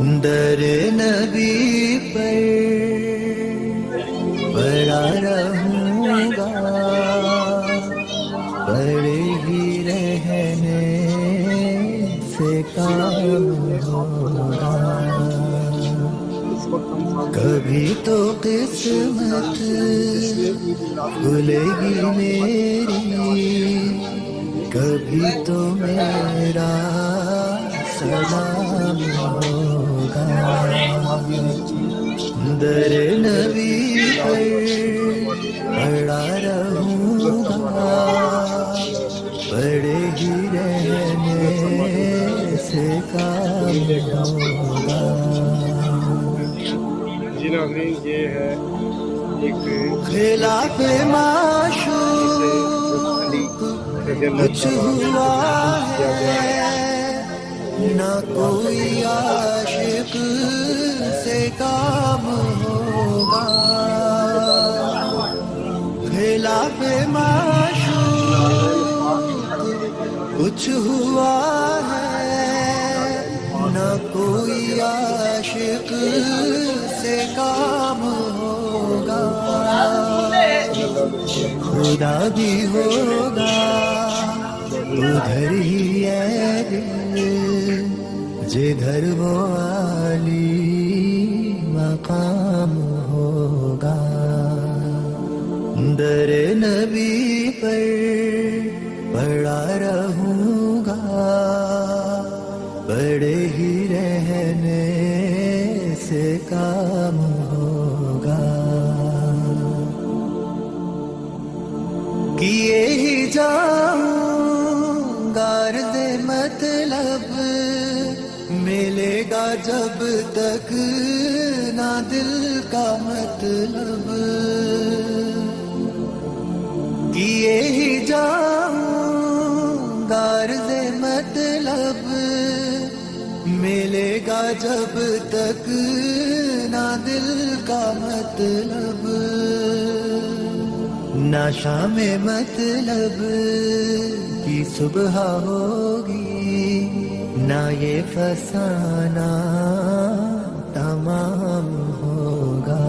در نبی پر پڑا رہوں گا، پڑے ہی رہنے سے کام ہوگا، کبھی تو قسمت کھلے گی میری، کبھی تو میرا سلام ہوگا، در نبی پر پڑا رہوں گا، پڑے ہی رہنے سے کام ہوگا۔ جی ناظرین، یہ ہے ایک خلاف معشوق کچھ ہوا ہے، نہ کوئی عاشق سے کام ہوگا، خلاف معشوق کچھ ہوا ہے، نہ کوئی عاشق سے کام ہوگا، خدا بھی ہوگا ادھر ہی ہے دل، جدھر وہ عالی مقام ہوگا، در نبی پر پڑا رہوں گا، پڑے ہی رہنے سے کام ہوگا، کیے ہی جاؤں غرض مطلب، ملے گا جب تک نہ دل کا مطلب، کیے ہی جاؤں غرض مطلب، ملے گا جب تک نہ دل کا مطلب، نہ شام مطلب کی صبح ہوگی، نہ یہ فسانہ تمام ہوگا،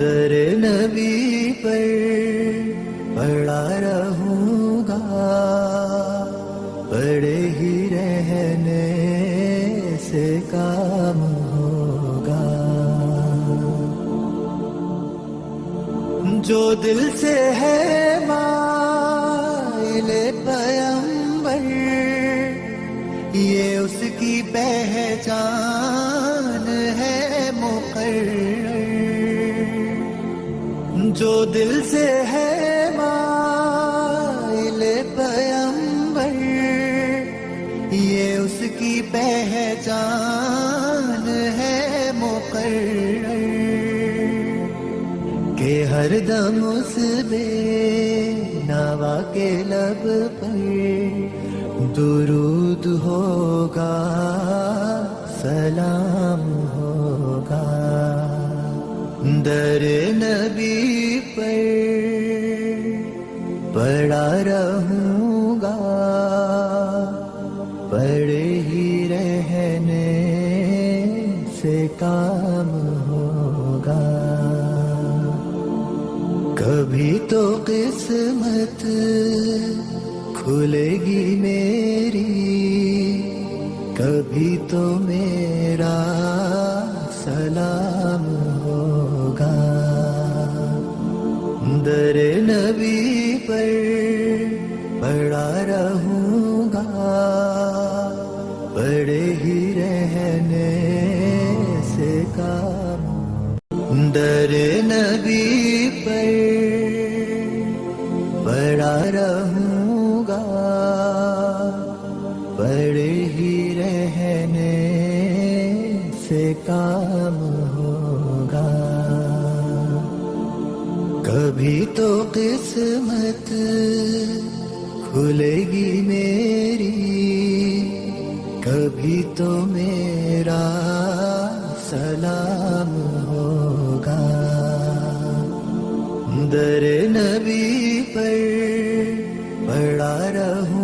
در نبی پر پڑا رہوں گا، پڑے ہی رہنے سے کام ہوگا، جو دل سے ہے مائل پیمبر، یہ اس کی پہچان ہے مقرر، جو دل سے ہے مائل پیمبر، یہ اس کی پہچان ہے مقرر، کہ ہر دم اس بے نوا کے لب پر درود ہوگا، سلام ہوگا، در نبی پر پڑا رہوں گا، پڑے ہی رہنے سے کام ہوگا، کبھی تو قسمت کھلے گی میری، کبھی تو میرا سلام ہوگا، در نبی پر پڑا رہوں گا، پڑے ہی رہنے سے کام، در نبی پر پڑا رہوں گا، پڑے ہی رہنے سے کام ہوگا، کبھی تو قسمت کھلے گی میری، کبھی تو میرا سلام ہوگا، در نبی پر پڑا رہوں